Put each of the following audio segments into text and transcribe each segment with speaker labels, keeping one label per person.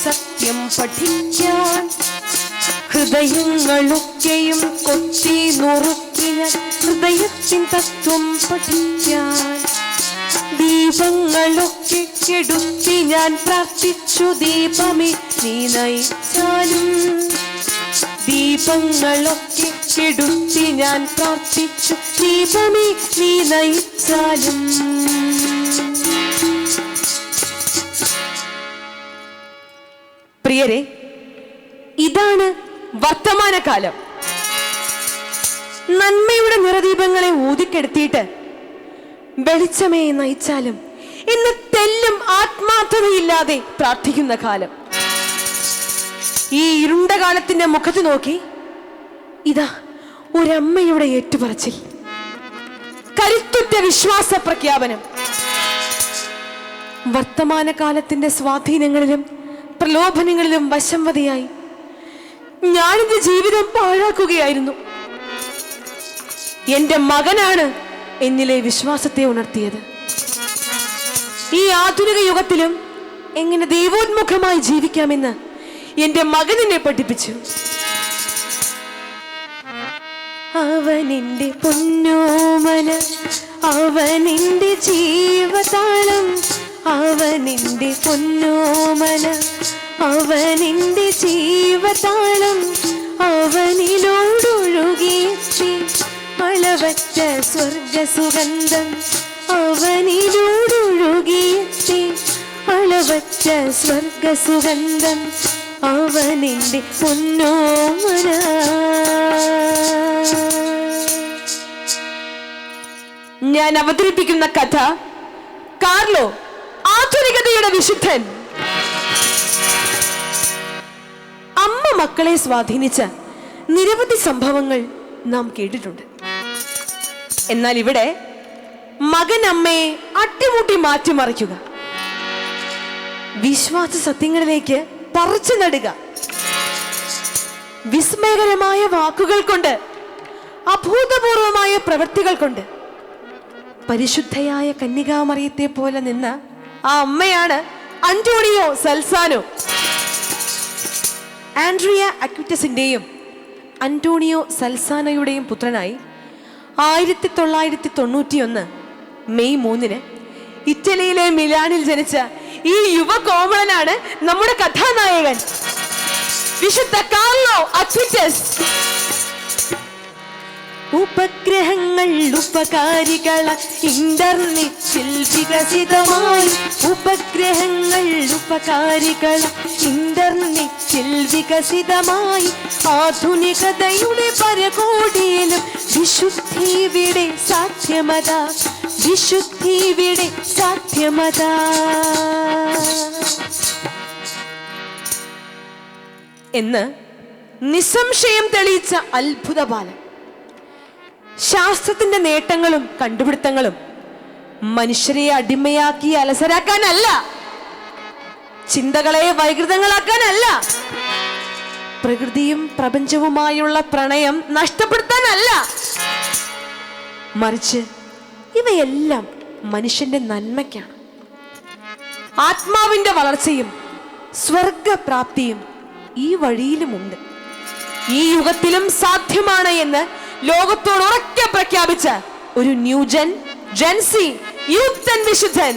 Speaker 1: സത്യം പഠിക്കാൻ ഹൃദയങ്ങളൊക്കെയും കൊത്തി നുറുക്കി ഞാൻ ഹൃദയത്തിൻ തത്വം പഠിക്കാൻ ദീപങ്ങളൊക്കെ കെടുത്തി ഞാൻ പ്രാർത്ഥിച്ചു ദീപമേ നീ നയിച്ചാലും ദീപങ്ങളൊക്കെ കെടുത്തി ഞാൻ പ്രാർത്ഥിച്ചു ദീപമേ നീ നയിച്ചാലും. പ്രിയരെ, ഇതാണ് വർത്തമാനകാലം. നന്മയുടെ നിറദീപങ്ങളെ ഊതിക്കെടുത്തിയിട്ട് വെളിച്ചമേ നയിച്ചാലും ഇന്ന് തെല്ലും ആത്മാർത്ഥതയില്ലാതെ പ്രാർത്ഥിക്കുന്ന കാലം. ഈ ഇരുണ്ട കാലത്തിന്റെ മുഖത്ത് നോക്കി ഇതാ ഒരമ്മയുടെ ഏറ്റുപറച്ചിൽ, കരുത്തുറ്റ വിശ്വാസ പ്രഖ്യാപനം. വർത്തമാനകാലത്തിന്റെ സ്വാധീനങ്ങളിലും പ്രലോഭനങ്ങളിലും വശംവതിയായി ഞാനെന്റെ ജീവിതം പാഴാക്കുകയായിരുന്നു. എന്റെ മകനാണ് എന്നിലെ വിശ്വാസത്തെ ഉണർത്തിയത്. ഈ ആധുനിക യുഗത്തിലും എങ്ങനെ ദൈവോന്മുഖമായി ജീവിക്കാമെന്ന് എന്റെ മകൻ എന്നെ പഠിപ്പിച്ചു. അവനെന്റെ പൊന്നോമന, അവനെന്റെ ജീവതാളം, അവനെന്റെ പൊന്നോമന, അവനെന്റെ ജീവതാളം, അവനിലോടൊഴുകിയെത്തി അളവറ്റ സ്വർഗസുഗന്ധം, അവനിലോടൊഴുകിയെത്തി അളവറ്റ സ്വർഗസുഗന്ധം, അവനെന്റെ പൊന്നോമന. ഞാൻ അവതരിപ്പിക്കുന്ന കഥ കാർലോ, ആധുനികതയുടെ വിശുദ്ധൻ. അമ്മ മക്കളെ സ്വാധീനിച്ച നിരവധി സംഭവങ്ങൾ നാം കേട്ടിട്ടുണ്ട്. എന്നാൽ ഇവിടെ മകൻ അമ്മയെ അട്ടിമുട്ടി മാറ്റിമറിക്കുക, വിശ്വാസ സത്യങ്ങളിലേക്ക് പറിച്ചു നടുക, വിസ്മയകരമായ വാക്കുകൾ കൊണ്ട്, അഭൂതപൂർവമായ പ്രവൃത്തികൾ കൊണ്ട് പരിശുദ്ധയായ കന്യകാമറിയത്തെ പോലെ നിന്ന ആ അമ്മയാണ് അന്റോണിയോ സൽസാനോ. ആൻഡ്രിയ അക്വിറ്റസിന്റെയും അന്റോണിയോ സൽസാനോയുടെയും പുത്രനായി 1991 മെയ് 3 ഇറ്റലിയിലെ മിലാനിൽ ജനിച്ച ഈ യുവ കോമളനാണ് നമ്മുടെ കഥാനായകൻ, വിശുദ്ധ കാർലോ അക്വിറ്റസ്. ഉപഗ്രഹങ്ങൾ ഉപകാരികള ഇന്റർനെറ്റിൽ വികസിതമായി, ഉപഗ്രഹങ്ങൾ ഉപകാരികള ഇന്റർനെറ്റിൽ വികസിതമായി, ആധുനികതയുടെ പരകോടിയിലും വിശുദ്ധിയുടെ സാധ്യമത, വിശുദ്ധിയുടെ സാധ്യമത. എന്ന് നിസ്സംശയം തെളിയിച്ച അത്ഭുത ബാലൻ. ശാസ്ത്രത്തിന്റെ നേട്ടങ്ങളും കണ്ടുപിടുത്തങ്ങളും മനുഷ്യരെ അടിമയാക്കി അലസരാക്കാനല്ല, ചിന്തകളെ വൈകൃതങ്ങളാക്കാനല്ല, പ്രകൃതിയും പ്രപഞ്ചവുമായുള്ള പ്രണയം നഷ്ടപ്പെടുത്താനല്ല, മറിച്ച് ഇവയെല്ലാം മനുഷ്യന്റെ നന്മയ്ക്കാണ്. ആത്മാവിന്റെ വളർച്ചയും സ്വർഗപ്രാപ്തിയും ഈ വഴിയിലുമുണ്ട്, ഈ യുഗത്തിലും സാധ്യമാണ് എന്ന് ലോകത്തോട് ഉറക്കെ പ്രഖ്യാപിച്ച ഒരു ന്യൂജൻ ജൻസി യൂത്തൻ വിശുദ്ധൻ.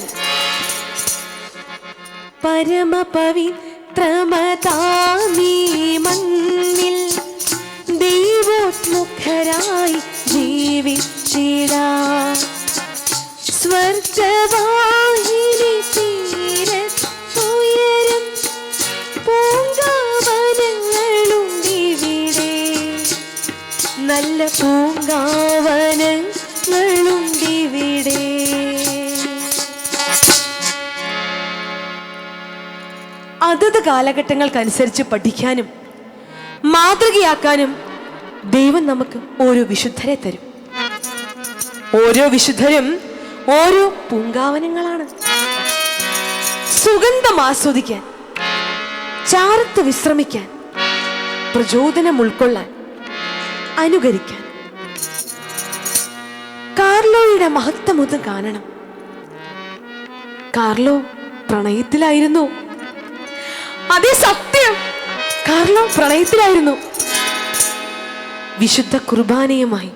Speaker 1: പരമപവിത്രമതാമീ മണ്ണിൽ ദൈവോന്മുഖരായി ജീവിച്ചിടാം, സ്വർഗവാഹിനി തീരത്തുയരും പൂങ്കാവനങ്ങളുണ്ടിവിടെ, നല്ല പൂങ്കാവനങ്ങളുണ്ടിവിടെ. അതത് കാലഘട്ടങ്ങൾക്കനുസരിച്ച് പഠിക്കാനും മാതൃകയാക്കാനും ദൈവം നമുക്ക് ഓരോ വിശുദ്ധരെ തരും. ഓരോ വിശുദ്ധരും ഓരോ പൂങ്കാവനങ്ങളാണ്. സുഗന്ധം ആസ്വദിക്കാൻ, ചാരത്ത് വിശ്രമിക്കാൻ, പ്രചോദനം ഉൾക്കൊള്ളാൻ, അനുകരിക്കാൻ. കാർലോയുടെ മഹത്വം ഒന്ന് കാണണം. കാർലോ പ്രണയത്തിലായിരുന്നു. അതേ സത്യം, കാർലോ പ്രണയത്തിലായിരുന്നു. വിശുദ്ധ കുർബാനയുമായി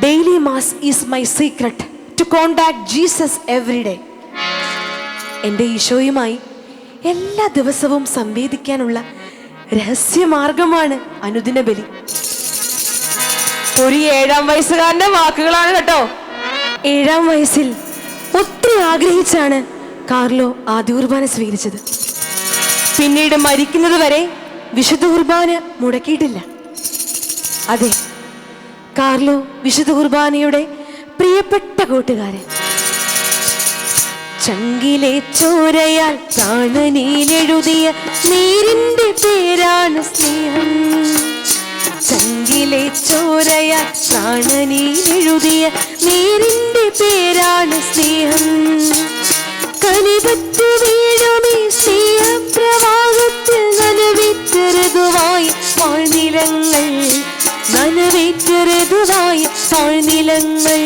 Speaker 1: daily mass is my secret to contact Jesus every day. എൻ്റെ ഈശോയുമായി എല്ലാ ദിവസവും സംവേദിക്കാനുള്ള രഹസ്യമാർഗമാണ് അനുദിന ബലി. ഒരു 7-ാം വയസ്സുകാരന്റെ വാക്കുകളാണ് കേട്ടോ. 7-ാം വയസ്സിൽ ഒത്തിരി ആഗ്രഹിച്ചാണ് കാർലോ ആദ്യ കുർബാന സ്വീകരിച്ചത്. പിന്നീട് മരിക്കുന്നത് വരെ വിശുദ്ധ കുർബാന മുടക്കിയിട്ടില്ല. അതെ, കാർലോ വിശുദ്ധ കുർബാനയുടെ പ്രിയപ്പെട്ട കൂട്ടുകാരൻ. ചങ്കിലെ ചോരയാൽ പ്രാണനിലെഴുതിയ നീരിന്റെ പേരാണ് സ്നേഹം. ചങ്കിലെ ചോരയാൽ പ്രാണനിലെഴുതിയ നീരിന്റെ പേരാണ് സ്നേഹം. കനിപറ്റു വീഴുമീ സ്നേഹപ്രവാഹത്തിൽ നനവേറ്റെറുതുവായി പാഴ്നിലങ്ങൾ, നനവേറ്റെറുതുവായി പാഴ്നിലങ്ങൾ.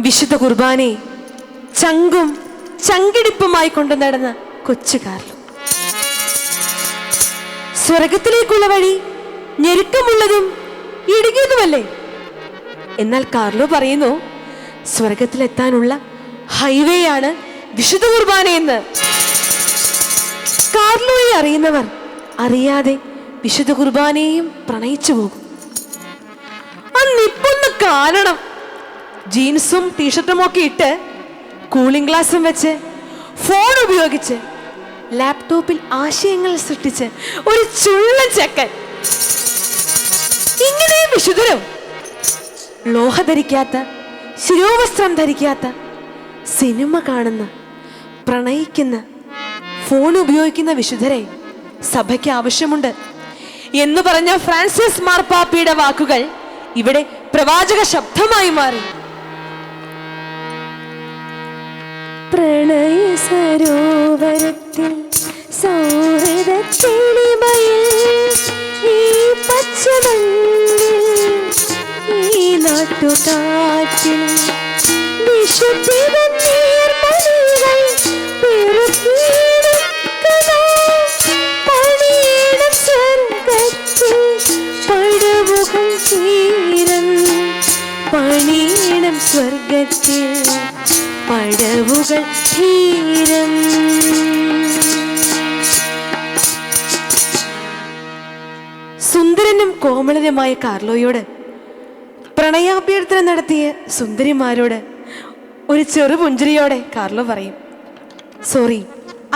Speaker 1: വിശുദ്ധ കുർബാനയെ ചങ്കും ചങ്കിടിപ്പുമായി കൊണ്ടു നടന്ന കൊച്ചു കാർലോ. സ്വർഗത്തിലേക്കുള്ള വഴി ഞെരുക്കമുള്ളതും ഇടുങ്ങിയതുമല്ലേ? എന്നാൽ കാർലോ പറയുന്നു, സ്വർഗത്തിലെത്താനുള്ള ഹൈവേ ആണ് വിശുദ്ധ കുർബാനയെന്ന്. കാർലോയെ അറിയുന്നവർ അറിയാതെ വിശുദ്ധ കുർബാനയെയും പ്രണയിച്ചു പോകും. അന്നിപ്പൊന്ന് കാണണം. ജീൻസും ടീഷർട്ടും ഒക്കെ ഇട്ട് കൂളിംഗ് ഗ്ലാസും വെച്ച് ഫോൺ ഉപയോഗിച്ച് ലാപ്ടോപ്പിൽ ആശയങ്ങൾ സൃഷ്ടിച്ച് ഒരു ചുള്ളൻ ചെക്കൻ. ഇങ്ങനെയും വിശുദ്ധരോ? ലോഹ ധരിക്കാത്ത, ശിരോവസ്ത്രം ധരിക്കാത്ത, സിനിമ കാണുന്ന, പ്രണയിക്കുന്ന, ഫോൺ ഉപയോഗിക്കുന്ന വിശുദ്ധരെ സഭയ്ക്ക് ആവശ്യമുണ്ട് എന്ന് പറഞ്ഞ ഫ്രാൻസിസ് മാർപ്പാപ്പയുടെ വാക്കുകൾ ഇവിടെ പ്രവാചക ശബ്ദമായി മാറി.
Speaker 2: പ്രണയ സരോവരത്തിൽ സൗഹൃദത്തെളിമയിൽ ഈ പച്ചമണ്ണിൽ ഈ നാട്ടുകാറ്റിൽ വിശുദ്ധിതൻ നീർമണികൾ പെറുക്കിയെടുക്കണം. പണിയണം സ്വർഗത്തിൽ പടവുകൾ തീരം, പണിയണം സ്വർഗത്തിൽ പടവുകൾ തീരം.
Speaker 1: സുന്ദരനും കോമളനുമായ കാർലോയോട് പ്രണയാഭ്യർത്ഥന നടത്തിയ സുന്ദരിമാരോട് ഒരു ചെറു പുഞ്ചിരിയോടെ കാർലോ പറയും, sorry,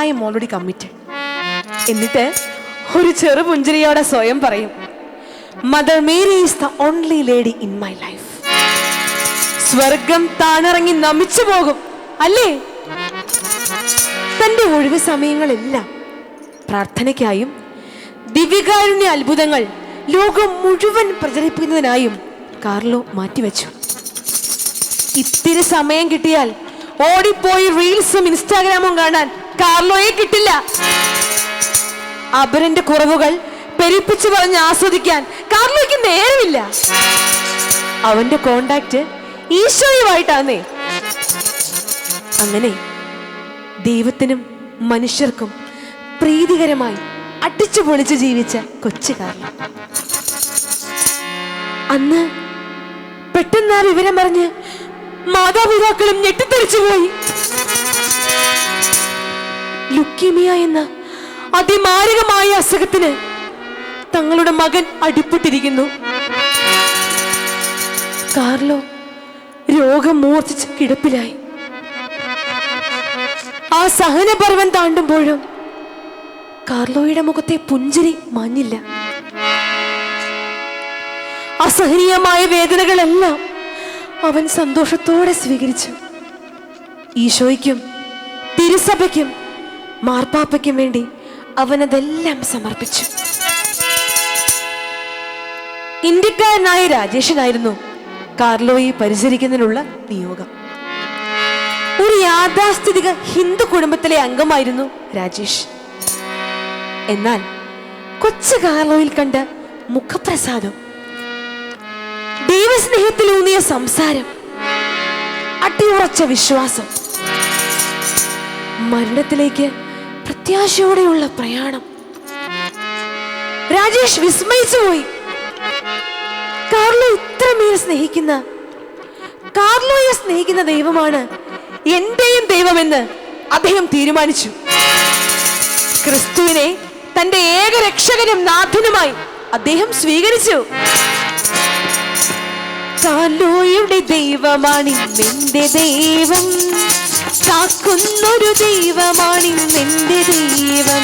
Speaker 1: I M already committed. എന്നിട്ട് ഒരു ചെറു പുഞ്ചിരിയോടെ സ്വയം പറയും, mother Mary is the only lady in my life. സ്വർഗം താണിറങ്ങി നമിച്ചു പോകും അല്ലേ? തന്റെ ഒഴിവ് സമയങ്ങളെല്ലാം പ്രാർത്ഥനയ്ക്കായും ദിവ്യകാരുണ്യ അത്ഭുതങ്ങൾ ലോകം മുഴുവൻ പ്രചരിപ്പിക്കുന്നതിനായും കാർലോ മാറ്റിവെച്ചു. ഇത്തിരി സമയം കിട്ടിയാൽ ഓടിപ്പോയി റീൽസും ഇൻസ്റ്റാഗ്രാമും കാണാൻ കാർലോയെ കിട്ടില്ല. അപരന്റെ കുറവുകൾ പെരുപ്പിച്ചു പറഞ്ഞ് ആസ്വദിക്കാൻ കാർലോയ്ക്ക് നേരമില്ല. അവന്റെ കോണ്ടാക്ട് ഈശോയുമായിട്ടാന്നേ. അങ്ങനെ ദൈവത്തിനും മനുഷ്യർക്കും പ്രീതികരമായി അടിച്ചു പൊളിച്ച് ജീവിച്ച കൊച്ചു കാർലോ അന്ന് പെട്ടെന്ന് ആ വിവരം പറഞ്ഞ് മാതാപിതാക്കളും ഞെട്ടിത്തെറിച്ചുപോയി. ലുക്കീമിയ എന്ന അതിമാരകമായ അസുഖത്തിന് തങ്ങളുടെ മകൻ അടിപ്പെട്ടിരിക്കുന്നു. കാർലോ രോഗം മൂർച്ഛിച്ച് കിടപ്പിലായി. ആ സഹനപർവൻ താണ്ടുമ്പോഴും കാർലോയുടെ മുഖത്തെ പുഞ്ചിരി മാഞ്ഞില്ല. അസഹനീയമായ വേദനകളെല്ലാം അവൻ സന്തോഷത്തോടെ സ്വീകരിച്ചു. ഈശോയ്ക്കും തിരുസഭയ്ക്കും മാർപ്പാപ്പയ്ക്കും വേണ്ടി അവനതെല്ലാം സമർപ്പിച്ചു. ഇന്ത്യക്കാരനായ രാജേഷനായിരുന്നു കാർലോയെ പരിചരിക്കുന്നതിനുള്ള നിയോഗം. ഒരു യാഥാസ്ഥിതിക ഹിന്ദു കുടുംബത്തിലെ അംഗമായിരുന്നു രാജേഷ്. എന്നാൽ കൊച്ചു കാർലോയിൽ കണ്ട മുഖപ്രസാദം, ദൈവസ്നേഹത്തിലൂന്നിയ സംസാരം, അടിയുറച്ച വിശ്വാസം, മരണത്തിലേക്ക് പ്രത്യാശയോടെയുള്ള പ്രയാണം. രാജേഷ് വിസ്മയിച്ചു പോയി. കാർലോ ഇത്രമേൽ സ്നേഹിക്കുന്ന, കാർലോയെ സ്നേഹിക്കുന്ന ദൈവമാണ് എന്റെയും ദൈവമെന്ന് അദ്ദേഹം തീരുമാനിച്ചു. ക്രിസ്തുവിനെ തന്റെ ഏക രക്ഷകനും നാഥനുമായി അദ്ദേഹം സ്വീകരിച്ചു. കാർലോയുടെ ദൈവമാണിന്നെന്റെ ദൈവം, കാക്കുന്നൊരു ദൈവമാണിന്നെന്റെ ദൈവം.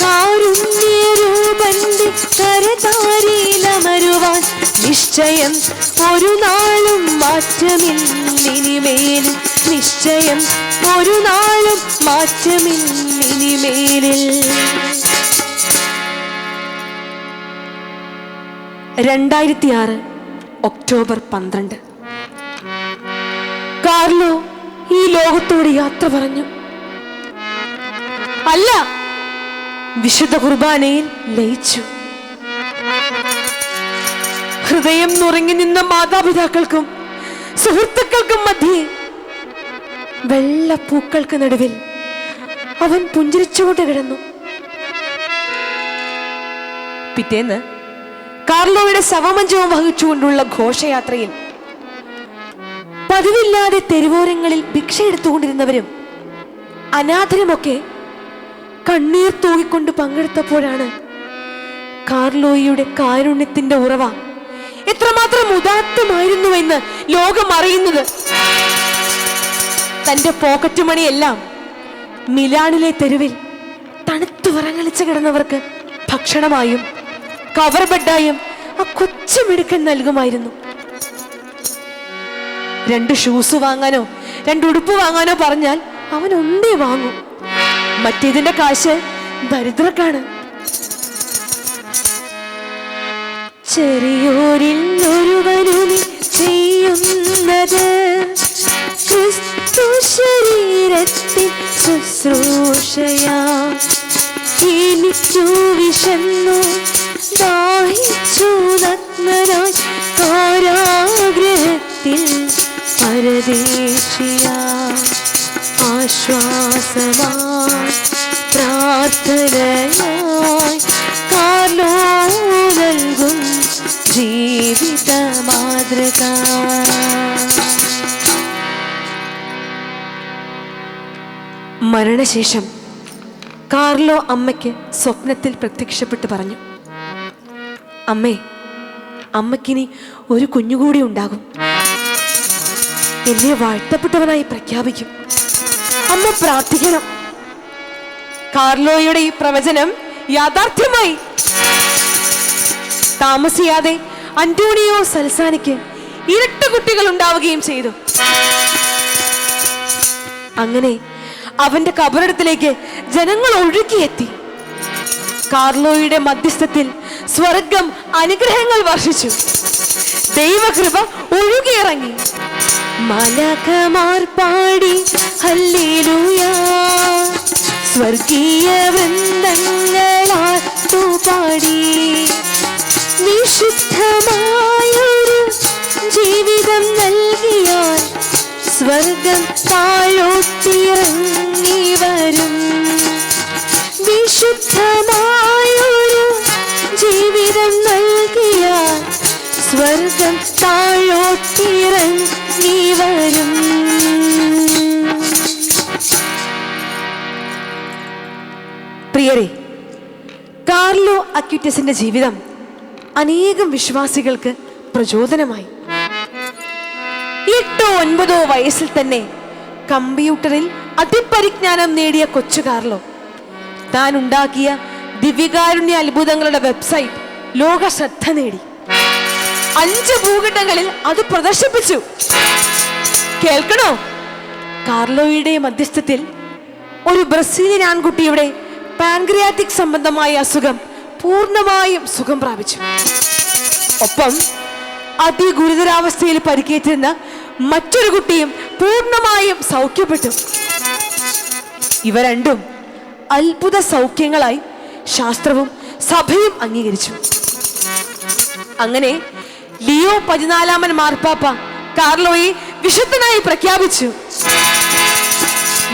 Speaker 1: കാരുണ്യരൂപന്റെ കരതാരിയിലമരുവാൻ നിശ്ചയം ഒരു നാളും മാറ്റമില്ലിനിമേലിൽ, നിശ്ചയം ഒരു നാളും മാറ്റമില്ലിനിമേലിൽ. 2006 ഒക്ടോബർ 12 കാർലോ ഈ ലോകത്തോട് യാത്ര പറഞ്ഞു. അല്ല, വിശുദ്ധ കുർബാനയിൽ ലയിച്ചു. ഹൃദയം നുറങ്ങി നിന്ന മാതാപിതാക്കൾക്കും സുഹൃത്തുക്കൾക്കും മധ്യേ വെള്ളപ്പൂക്കൾക്ക് നടുവിൽ അവൻ പുഞ്ചിരിച്ചുകൊണ്ട് കിടന്നു. പിറ്റേന്ന് കാർലോയുടെ ശവമഞ്ചവും വഹിച്ചുകൊണ്ടുള്ള ഘോഷയാത്രയിൽ പതിവില്ലാതെ തെരുവോരങ്ങളിൽ ഭിക്ഷ എടുത്തുകൊണ്ടിരുന്നവരും അനാഥരുമൊക്കെ കണ്ണീർ തൂകിക്കൊണ്ട് പങ്കെടുത്തപ്പോഴാണ് കാർലോയുടെ കാരുണ്യത്തിന്റെ ഉറവ എത്രമാത്രം ഉദാത്തമായിരുന്നുവെന്ന് ലോകം അറിയുന്നത്. തന്റെ പോക്കറ്റ് മണിയെല്ലാം മിലാനിലെ തെരുവിൽ തണുത്തു വിറങ്ങലിച്ച് കിടന്നവർക്ക് ഭക്ഷണമായും കവർ ബെഡായും ആ കൊച്ചുമിടുക്കൻ നൽകുമായിരുന്നു. 2 ഷൂസ് വാങ്ങാനോ 2 ഉടുപ്പ് വാങ്ങാനോ പറഞ്ഞാൽ അവൻ ഒന്നേ വാങ്ങും. മറ്റേതിന്റെ കാശ് ദരിദ്രക്കാണ്. ചെറിയോരിൽ ഒരുവനുനി ചെയ്യുന്നത് ക്രിസ്തു ശരീരത്തിൽ ശുശ്രൂഷയാ. എനിക്കു വിശന്നു ദാഹിച്ചു നഗ്നനായി കാരാഗ്രഹത്തിൽ പരദേശിയാ. ആശ്വാസമായി പ്രാർത്ഥനയായി കാർലോ നൽകും ജീവിത മാതൃക. മരണശേഷം കാർലോ അമ്മയ്ക്ക് സ്വപ്നത്തിൽ പ്രത്യക്ഷപ്പെട്ട് പറഞ്ഞു, അമ്മേ, അമ്മയ്ക്കിനി ഒരു കുഞ്ഞുകൂടി ഉണ്ടാകും. എന്നെ വാഴ്ത്തപ്പെട്ടവനായി പ്രഖ്യാപിക്കും. അമ്മ പ്രാർത്ഥിക്കണം. കാർലോയുടെ ഈ പ്രവചനം യാഥാർത്ഥ്യമായി. താമസിയാതെ അന്റോണിയോ സൽസാനിക്ക് ഇരട്ട കുട്ടികൾ ഉണ്ടാവുകയും ചെയ്തു. അങ്ങനെ അവന്റെ കബറിടത്തിലേക്ക് ജനങ്ങൾ ഒഴുകിയെത്തി. കാർലോയുടെ മധ്യസ്ഥത്തിൽ സ്വർഗം അനുഗ്രഹങ്ങൾ വർഷിച്ചു. ദൈവകൃപ ഒഴുകിയിറങ്ങി. മലക്കമാർ പാടി ഹല്ലേലൂയ, സ്വർഗീയ വൃന്ദങ്ങളാൽ പാടി. വിശുദ്ധമായൊരു ജീവിതം നൽകിയാൽ സ്വർഗം താഴോട്ടിറങ്ങി വരും. വിശുദ്ധമായൊരു ജീവിതം നൽകിയാൽ സ്വർഗം താഴോട്ടിറങ്ങി വരും. പ്രിയരെ, കാർലോ അക്യൂറ്റസിന്റെ ജീവിതം അനേകം വിശ്വാസികൾക്ക് പ്രചോദനമായി. 8-9 വയസ്സിൽ തന്നെ കമ്പ്യൂട്ടറിൽ അതിപരിജ്ഞാനം നേടിയ കൊച്ചു കാർലോ താൻ ഉണ്ടാക്കിയ ദിവ്യകാരുണ്യ അത്ഭുതങ്ങളുടെ വെബ്സൈറ്റ് ലോക ശ്രദ്ധ നേടി. 5 ഭൂഖണ്ഡങ്ങളിൽ അത് പ്രദർശിപ്പിച്ചു. കേൾക്കണോ? കാർലോയുടെ മധ്യസ്ഥത്തിൽ ഒരു ബ്രസീലിയൻ ആൺകുട്ടിയുടെ പാൻക്രിയാറ്റിക് സംബന്ധമായ അസുഖം പൂർണ്ണമായും സുഖം പ്രാപിച്ചു. ഒപ്പം അതിഗുരുതരാവസ്ഥയിൽ പരിക്കേറ്റിരുന്ന മറ്റൊരു കുട്ടിയും പൂർണ്ണമായും സൗഖ്യപ്പെട്ടു. ഇവ രണ്ടും അത്ഭുത സൗഖ്യങ്ങളായി ശാസ്ത്രവും സഭയും അംഗീകരിച്ചു. അങ്ങനെ ലിയോ 14 മാർപ്പാപ്പ കാർലോയെ വിശുദ്ധനായി പ്രഖ്യാപിച്ചു.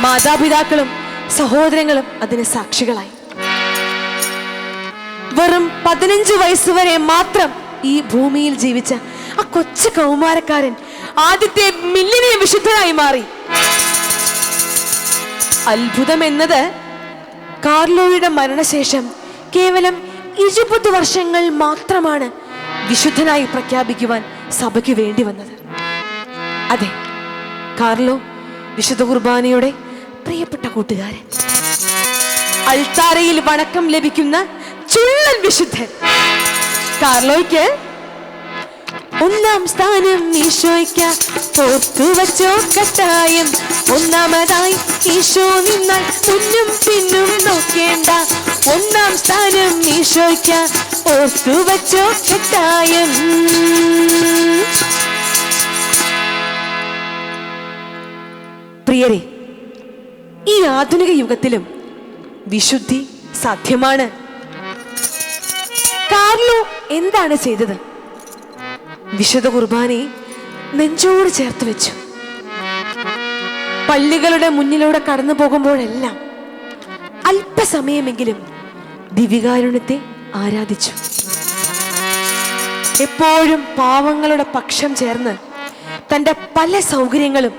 Speaker 1: മാതാപിതാക്കളും സഹോദരങ്ങളും അതിന് സാക്ഷികളായി. വെറും 15 വയസ്സുവരെ മാത്രം ഈ ഭൂമിയിൽ ജീവിച്ച ആ കൊച്ചു കൗമാരക്കാരൻ ആദ്യത്തെ മില്ലിനിയം വിശുദ്ധനായി മാറി. അത്ഭുതം എന്നത് കാർലോയുടെ മരണശേഷം കേവലം 20 വർഷങ്ങൾ മാത്രമാണ് വിശുദ്ധനായി പ്രഖ്യാപിക്കുവാൻ സഭയ്ക്ക് വേണ്ടി വന്നത്. അതെ, കാർലോ വിശുദ്ധ കുർബാനയുടെ പ്രിയപ്പെട്ട കൂട്ടുകാരൻ, അൾത്താരയിൽ വണക്കം ലഭിക്കുന്ന ചുള്ളൻ വിശുദ്ധൻ. കാർലോയ്ക്ക് 1-ാം സ്ഥാനം ഈശോയ്ക്ക് ഓർത്തു വച്ചോ കട്ടായം. 1-ാമതായി ഈശോ നിന്നാൽ മുന്നും പിന്നും നോക്കേണ്ട. 1-ാം സ്ഥാനം ഈശോയ്ക്ക് ഓർത്തു വച്ചോ കട്ടായം. പ്രിയരെ, ഈ ആധുനിക യുഗത്തിലും വിശുദ്ധി സാധ്യമാണ്. കാർലോ എന്താണ് ചെയ്തത്? വിശുദ്ധ കുർബാനയെ നെഞ്ചോട് ചേർത്ത് വെച്ചു. പള്ളികളുടെ മുന്നിലൂടെ കടന്നു പോകുമ്പോഴെല്ലാം അല്പസമയമെങ്കിലും ദിവ്യകാരുണ്യത്തെ ആരാധിച്ചു. എപ്പോഴും പാവങ്ങളുടെ പക്ഷം ചേർന്ന് തൻ്റെ പല സൗകര്യങ്ങളും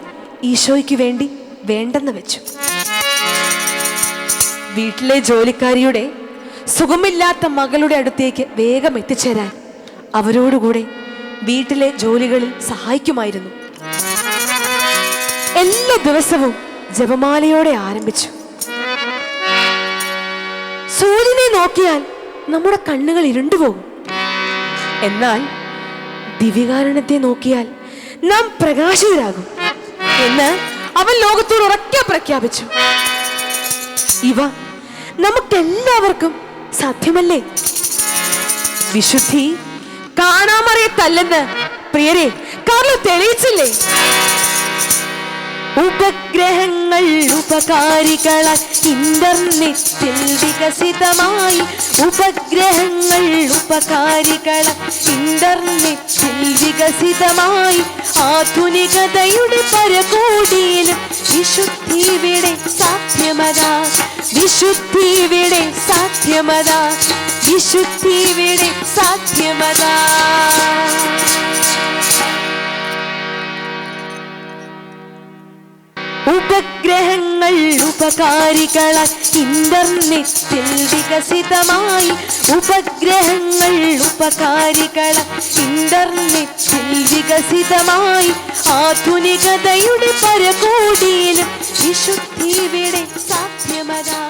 Speaker 1: ഈശോയ്ക്ക് വേണ്ടി വേണ്ടെന്ന് വെച്ചു. വീട്ടിലെ ജോലിക്കാരിയുടെ സുഖമില്ലാത്ത മകളുടെ അടുത്തേക്ക് വേഗം എത്തിച്ചേരാൻ അവരോടുകൂടെ വീട്ടിലെ ജോലികളിൽ സഹായിക്കുമായിരുന്നു. എല്ലാ ദിവസവും ജപമാലയോടെ ആരംഭിച്ചു. സൂര്യനെ നോക്കിയാൽ നമ്മുടെ കണ്ണുകൾ ഇരുണ്ടുപോകും. എന്നാൽ ദിവ്യകാരുണ്യത്തെ നോക്കിയാൽ നാം പ്രകാശിതരാകും എന്ന് അവൻ ലോകത്തോട് ഉറക്കെ പ്രഖ്യാപിച്ചു. ഇവ നമുക്കെല്ലാവർക്കും സാധ്യമല്ലേ? വിശുദ്ധി കാണാമറിയത്തല്ലെന്ന് പ്രിയരെ കാർലോ തെളിയിച്ചില്ലേ? ഉപഗ്രഹങ്ങൾ ഉപകാരികളാൽ ഇന്റർനെറ്റിൽ വികസിതമായി. ഉപഗ്രഹങ്ങൾ ഉപകാരികളാൽ ഇന്റർനെറ്റിൽ വികസിതമായി. ആധുനികതയുടെ പരകോടിയിലും വിശുദ്ധിയുടെ സാധ്യമതാ. വിശുദ്ധിയുടെ സാധ്യമതാ. വിശുദ്ധിയുടെ സാധ്യമതാ. ഉപഗ്രഹങ്ങൾ ഉപകാരികളാൽ ഇന്റർനെറ്റിൽ വികസിതമായി. ഉപഗ്രഹങ്ങൾ ഉപകാരികളാൽ ഇന്റർനെറ്റിൽ വികസിതമായി. ആധുനികതയുടെ പരകോടിയിലും വിശുദ്ധിയുടെ സാധ്യമതാ.